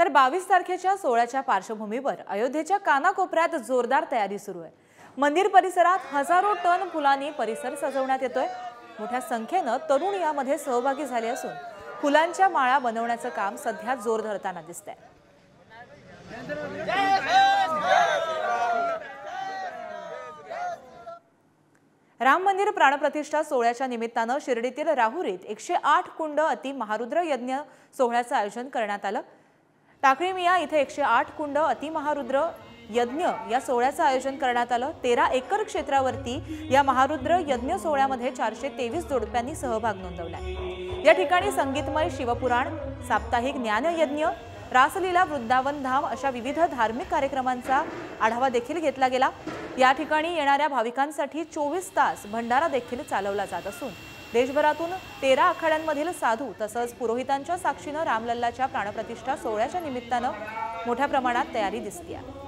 तर 22 तारखेच्या सोहळ्याच्या पार्श्वभूमीवर अयोध्येच्या कानाकोपऱ्यात जोरदार तयारी सुरू आहे। मंदिर परिसरात हजारो टन फुलांनी परिसर सजवण्यात येतोय। मोठ्या संख्येने तरुण यामध्ये सहभागी झाले असून फुलांच्या माळा बनवण्याचं काम सध्या जोर धरताना दिसतंय। राम मंदिर प्राणप्रतिष्ठा सोहळ्याच्या निमित्तानं शिर्डीतील राहुरीत 108 कुंड अति महारुद्र यज्ञ सोहळ्याचं आयोजन करण्यात आलं। टाकळी मिया इथे 108 कुंड अति महारुद्र यज्ञ या सोहळ्याचं आयोजन करण्यात आलं। 13 एकर क्षेत्रावरती या महारुद्र यज्ञ सोहळ्यामध्ये 423 जोडप्यांनी सहभाग नोंदवलाय। या ठिकाणी संगीतमय शिवपुराण, साप्ताहिक ज्ञानयज्ञ, रासलीला, वृंदावन धाम अशा विविध धार्मिक कार्यक्रमांचा आढावा देखील घेतला गेला। या ठिकाणी येणाऱ्या भाविकांसाठी 24 तास भंडारा देखील चालवला जात असून देशभरातून 13 आखाड्यांमधील साधू तसंच पुरोहितांच्या साक्षीनं रामलल्लाच्या प्राणप्रतिष्ठा सोहळ्याच्या निमित्तानं मोठ्या प्रमाणात तयारी दिसते आहे।